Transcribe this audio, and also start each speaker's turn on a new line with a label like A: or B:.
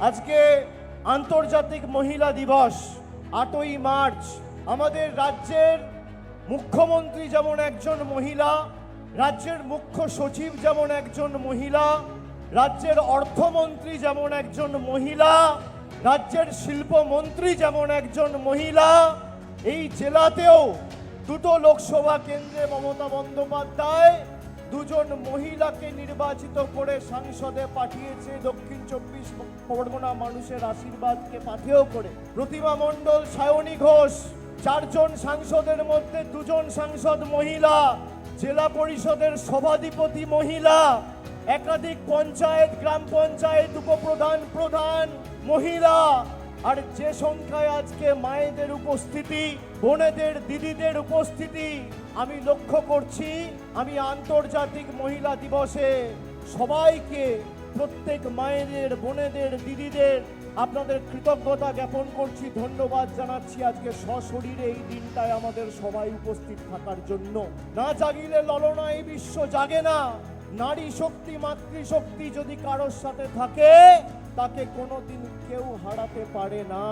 A: আজকে আন্তর্জাতিক মহিলা দিবস 8ই মার্চ। আমাদের রাজ্যের মুখ্যমন্ত্রী যেমন একজন মহিলা, রাজ্যের মুখ্য সচিব যেমন একজন মহিলা, রাজ্যের অর্থমন্ত্রী যেমন একজন মহিলা, রাজ্যের শিল্পমন্ত্রী যেমন একজন মহিলা, এই জেলাতেও দুটো লোকসভা কেন্দ্রে মমতা বন্দ্যোপাধ্যায় দুজন মহিলাকে নির্বাচিত করে সংসদে পাঠিয়েছে। দক্ষিণ 24 পরগনা মানুষের আশীর্বাদকে পাথেয় করে প্রতিমা মণ্ডল, সায়নী ঘোষ, 4 জন সাংসদের মধ্যে 2 জন সাংসদ মহিলা, জেলা পরিষদের সভাধিপতি মহিলা, একাধিক পঞ্চায়েত, গ্রাম পঞ্চায়েত উপপ্রধান মহিলা। আর যে সংখ্যায় আজকে মায়েদের উপস্থিতি, বোনেদের, দিদিদের উপস্থিতি আমি লক্ষ্য করছি, আমি আন্তর্জাতিক মহিলা দিবসে সবাইকে, প্রত্যেক মায়েদের, বোনেদের, দিদিদের আপনাদের কৃতজ্ঞতা জ্ঞাপন করছি, ধন্যবাদ জানাচ্ছি আজকে সশরীরে এই দিনটায় আমাদের সবাই উপস্থিত থাকার জন্য। না জাগিলে ললনা এই বিশ্ব জাগে না। নারী শক্তি, মাতৃশক্তি যদি কারোর সাথে থাকে তাকে কোনোদিন কেউ হারাতে পারে না।